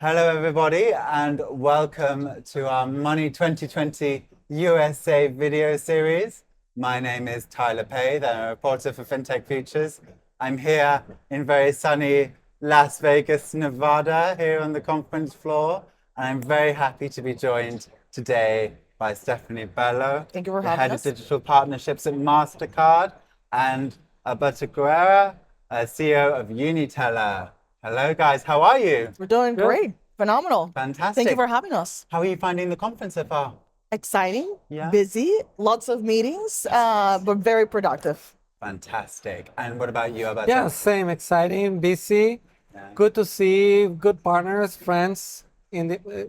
Hello, everybody, and welcome to our Money 2020 USA video series. My name is Tyler Pay, I'm a reporter for FinTech Futures. I'm here in very sunny Las Vegas, Nevada, here on the conference floor, and I'm very happy to be joined today by Stefany Bello, Thank you for the having head us. of digital partnerships at Mastercard, and Alberto Guerra, CEO of UniTeller. Hello, guys. How are you? We're doing Good. great. Phenomenal. Fantastic. Thank you for having us. How are you finding the conference so far? Exciting, Yeah. busy, lots of meetings, but very productive. Fantastic. And what about you, Alberto? Yeah, same. Exciting, busy. Yeah. Good to see good partners, friends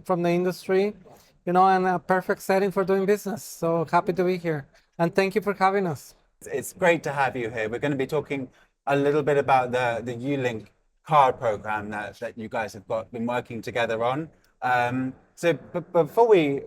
from the industry, and a perfect setting for doing business. So happy to be here. And thank you for having us. It's great to have you here. We're going to be talking a little bit about the uLink card program that you guys have been working together on. But before we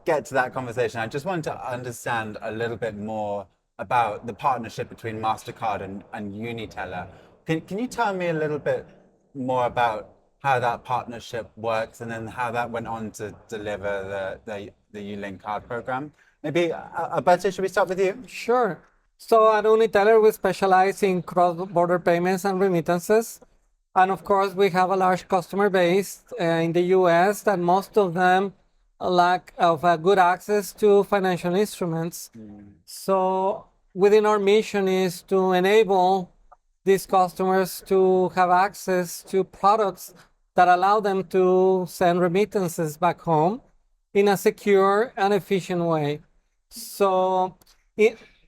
get to that conversation, I just want to understand a little bit more about the partnership between Mastercard and UniTeller. Can you tell me a little bit more about how that partnership works and then how that went on to deliver the uLink card program? Maybe, Alberto, should we start with you? Sure. So at UniTeller, we specialize in cross-border payments and remittances. And of course, we have a large customer base in the US that most of them lack of good access to financial instruments. So within our mission is to enable these customers to have access to products that allow them to send remittances back home in a secure and efficient way. So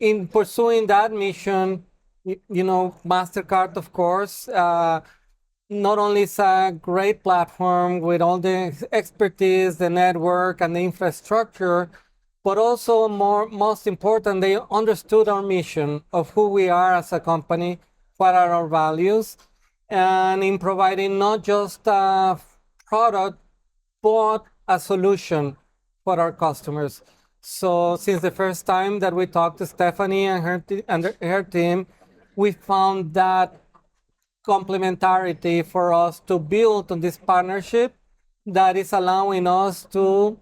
in pursuing that mission, Mastercard, of course, not only is a great platform with all the expertise, the network, and the infrastructure, but also most important, they understood our mission of who we are as a company, what are our values, and in providing not just a product, but a solution for our customers. So since the first time that we talked to Stefany and her team, we found that complementarity for us to build on this partnership that is allowing us to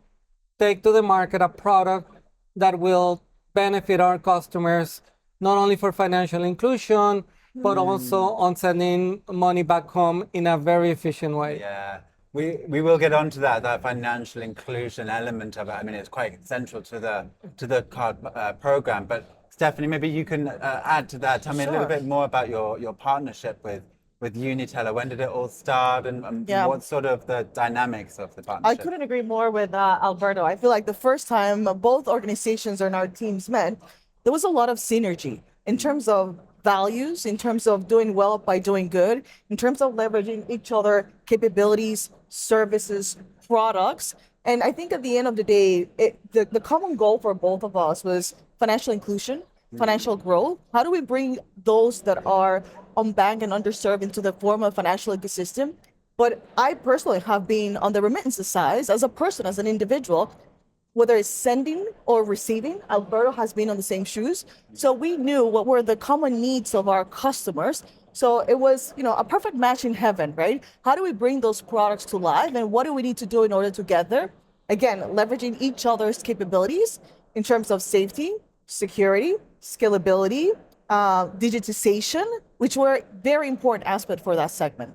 take to the market a product that will benefit our customers, not only for financial inclusion, but also on sending money back home in a very efficient way. Yeah. We will get on to that financial inclusion element of it. I mean, it's quite central to the card program. But Stefany, maybe you can add to that. Tell me a little bit more about your partnership with UniTeller. When did it all start, and what sort of the dynamics of the partnership? I couldn't agree more with Alberto. I feel like the first time both organizations and our teams met, there was a lot of synergy in terms of values, in terms of doing well by doing good, in terms of leveraging each other capabilities, services, products. And I think at the end of the day, the common goal for both of us was financial inclusion, financial growth. How do we bring those that are unbanked and underserved into the form of financial ecosystem? But I personally have been on the remittances side as a person, as an individual, whether it's sending or receiving. Alberto has been on the same shoes. So we knew what were the common needs of our customers. So it was, a perfect match in heaven, right? How do we bring those products to life, and what do we need to do in order to get there? Again, leveraging each other's capabilities in terms of safety, security, scalability, digitization, which were very important aspects for that segment.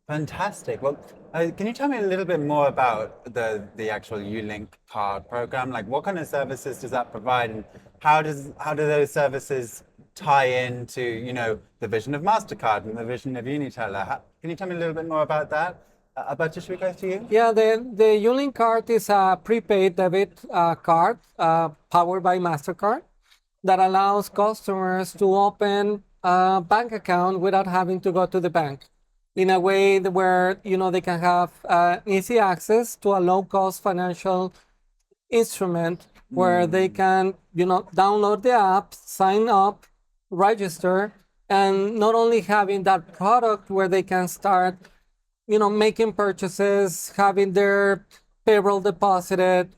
Fantastic. Well, can you tell me a little bit more about the actual uLink card program? Like, what kind of services does that provide, and how do those services tie into the vision of Mastercard and the vision of UniTeller? Can you tell me a little bit more about that? Alberto, should we go to you? Yeah, the uLinkCard is a prepaid debit card powered by Mastercard that allows customers to open a bank account without having to go to the bank, in a way where they can have easy access to a low-cost financial instrument where they can download the app, sign up, register, and not only having that product where they can start making purchases, having their payroll depositing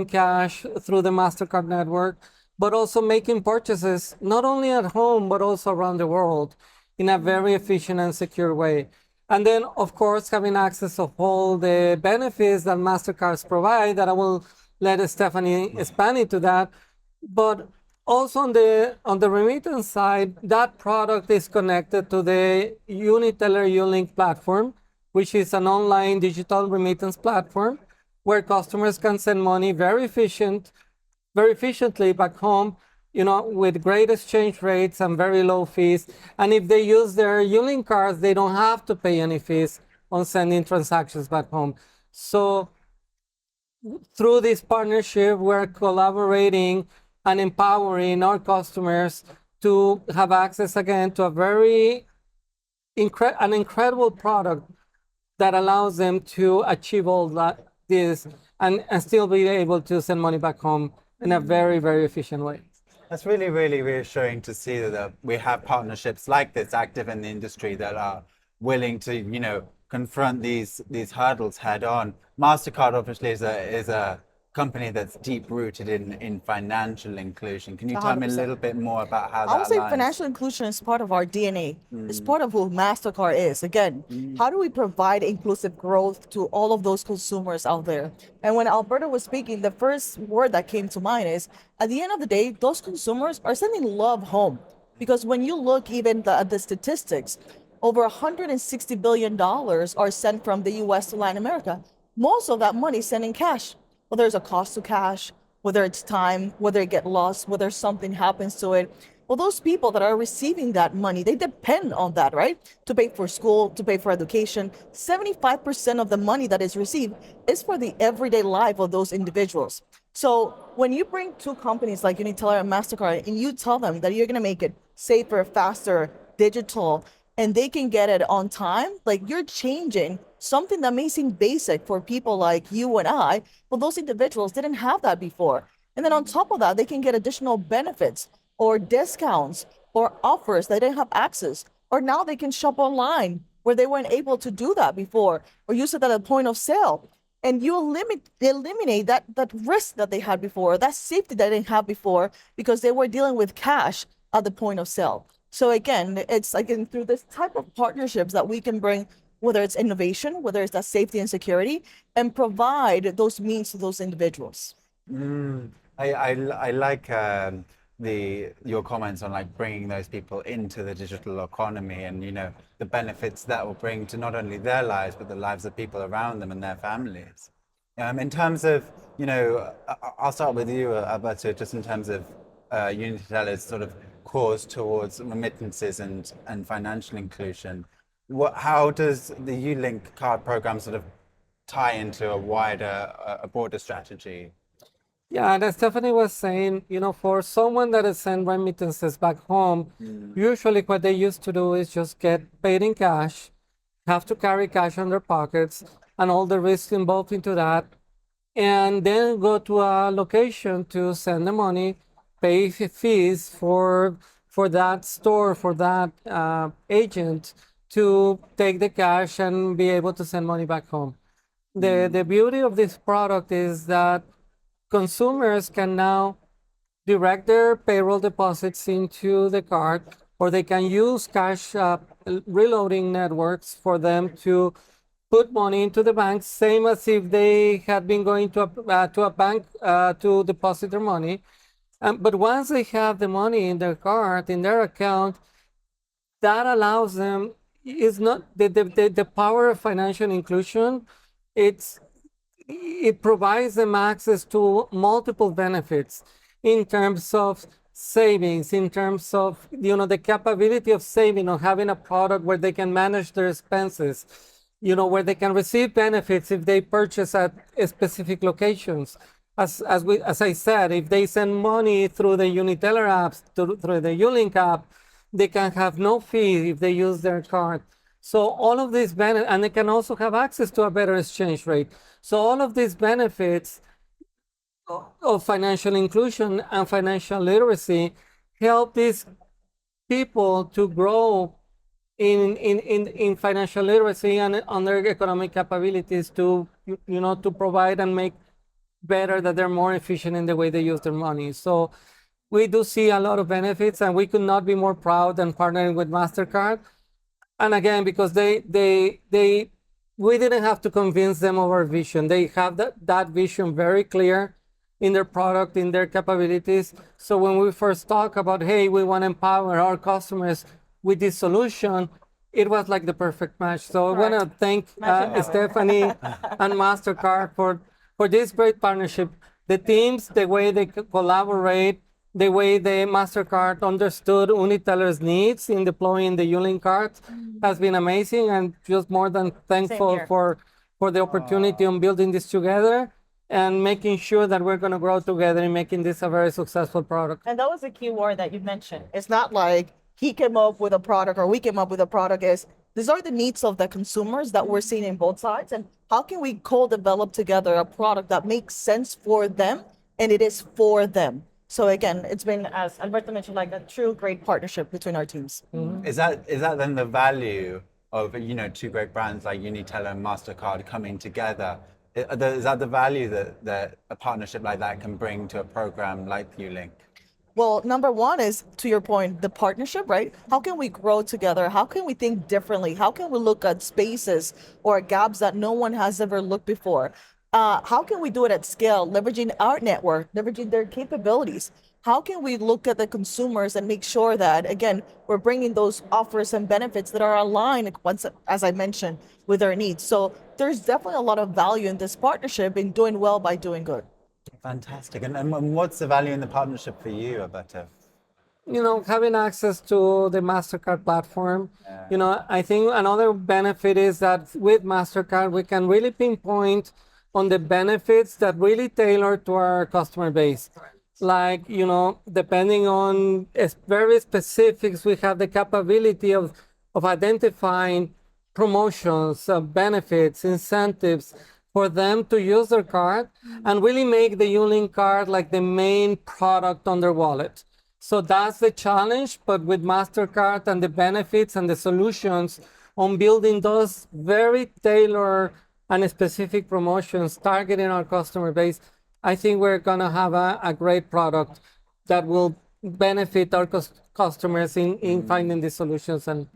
cash through the Mastercard network, but also making purchases not only at home but also around the world in a very efficient and secure way. And then, of course, having access of all the benefits that Mastercards provide, that I will let Stefany expand into that. But also on the remittance side, that product is connected to the UniTeller uLink platform, which is an online digital remittance platform where customers can send money very efficiently back home, with great exchange rates and very low fees. And if they use their uLink cards, they don't have to pay any fees on sending transactions back home. So through this partnership, we're collaborating and empowering our customers to have access again to a very an incredible product that allows them to achieve all this and still be able to send money back home in a very, very efficient way. That's really, really reassuring to see that we have partnerships like this active in the industry that are willing to, confront these hurdles head on. Mastercard obviously is a company that's deep rooted in financial inclusion. Can you tell me a 100%. little bit more about how that I would say aligns? financial inclusion is part of our DNA. It's part of who MasterCard is. Again, how do we provide inclusive growth to all of those consumers out there? And when Alberto was speaking, the first word that came to mind is, at the end of the day, those consumers are sending love home. Because when you look even at the statistics, over $160 billion are sent from the US to Latin America. Most of that money is sent in cash, whether it's a cost to cash, whether it's time, whether it get lost, whether something happens to it. Well, those people that are receiving that money, they depend on that, right? To pay for school, to pay for education. 75% of the money that is received is for the everyday life of those individuals. So when you bring two companies like UniTeller and Mastercard and you tell them that you're going to make it safer, faster, digital, and they can get it on time, like you're changing something that may seem basic for people like you and I, but those individuals didn't have that before. And then on top of that, they can get additional benefits or discounts or offers that they didn't have access. Or now they can shop online where they weren't able to do that before, or use it at a point of sale. And you eliminate that risk that they had before, that safety that they didn't have before, because they were dealing with cash at the point of sale. So again, it's again through this type of partnerships that we can bring, whether it's innovation, whether it's that safety and security, and provide those means to those individuals. I like your comments on like bringing those people into the digital economy and the benefits that will bring to not only their lives but the lives of people around them and their families. In terms of I'll start with you, Alberto, just in terms of UniTeller's sort of cause towards remittances and financial inclusion. How does the uLink card program sort of tie into a broader strategy? Yeah, and as Stefany was saying, for someone that has sent remittances back home, usually what they used to do is just get paid in cash, have to carry cash on their pockets, and all the risks involved into that, and then go to a location to send the money, pay fees for that store, for that agent to take the cash and be able to send money back home. The beauty of this product is that consumers can now direct their payroll deposits into the card, or they can use cash reloading networks for them to put money into the bank, same as if they had been going to a bank to deposit their money. But once they have the money in their card, in their account, that allows them, is not the power of financial inclusion. It provides them access to multiple benefits in terms of savings, in terms of the capability of saving, or having a product where they can manage their expenses, where they can receive benefits if they purchase at specific locations. As I said, if they send money through the UniTeller apps, through the uLink app, they can have no fee if they use their card. So all of these benefits, and they can also have access to a better exchange rate. So all of these benefits of financial inclusion and financial literacy help these people to grow in financial literacy and on their economic capabilities to provide and make better, that they're more efficient in the way they use their money. So we do see a lot of benefits, and we could not be more proud than partnering with Mastercard. And again, because we didn't have to convince them of our vision. They have that vision very clear in their product, in their capabilities. So when we first talk about, hey, we want to empower our customers with this solution, it was like the perfect match. So I want to thank Stefany and Mastercard for this great partnership. The teams, the way they collaborate, the way the Mastercard understood UniTeller's needs in deploying the uLinkCard has been amazing, and just more than thankful for the opportunity on building this together and making sure that we're going to grow together in making this a very successful product. And that was a key word that you mentioned. It's not like he came up with a product or we came up with a product. These are the needs of the consumers that we're seeing in both sides. And how can we co-develop together a product that makes sense for them and it is for them? So again, it's been, as Alberto mentioned, like a true great partnership between our teams. Is that then the value of, you know, two great brands like UniTeller and Mastercard coming together? Is that the value that a partnership like that can bring to a program like uLink? Well, number one is, to your point, the partnership, right? How can we grow together? How can we think differently? How can we look at spaces or gaps that no one has ever looked before? How can we do it at scale, leveraging our network, leveraging their capabilities? How can we look at the consumers and make sure that, again, we're bringing those offers and benefits that are aligned, once, as I mentioned, with their needs? So there's definitely a lot of value in this partnership in doing well by doing good. Fantastic. And what's the value in the partnership for you, Alberto? You know, having access to the Mastercard platform, you know, I think another benefit is that with Mastercard, we can really pinpoint on the benefits that really tailor to our customer base. Like, you know, depending on very specifics, we have the capability of identifying promotions, benefits, incentives for them to use their card and really make the uLinkCard like the main product on their wallet. So that's the challenge, but with Mastercard and the benefits and the solutions on building those very tailored and specific promotions targeting our customer base, I think we're going to have a great product that will benefit our customers in finding these solutions. And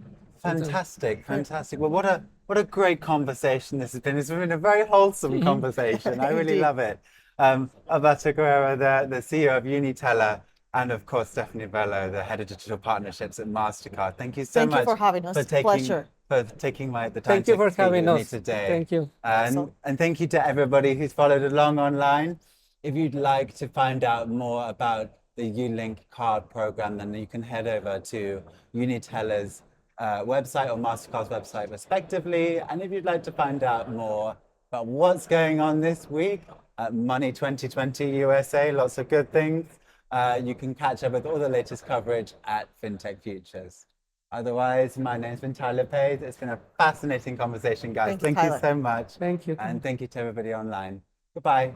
fantastic. Well, what a great conversation this has been. It's been a very wholesome conversation. I really love it. Alberto Guerra, the CEO of UniTeller, and of course, Stefany Bello, the head of digital partnerships at Mastercard. Thank you so much. Thank you for having us. Pleasure. For taking the time thank you to for speak having with me us today. Thank you. And thank you to everybody who's followed along online. If you'd like to find out more about the uLink card program, then you can head over to UniTeller's website or Mastercard's website respectively. And if you'd like to find out more about what's going on this week at Money20 USA, lots of good things, you can catch up with all the latest coverage at FinTech Futures. Otherwise, my name's been Tyler Page. It's been a fascinating conversation, guys. Thank you so much. Thank you. And thank you to everybody online. Goodbye.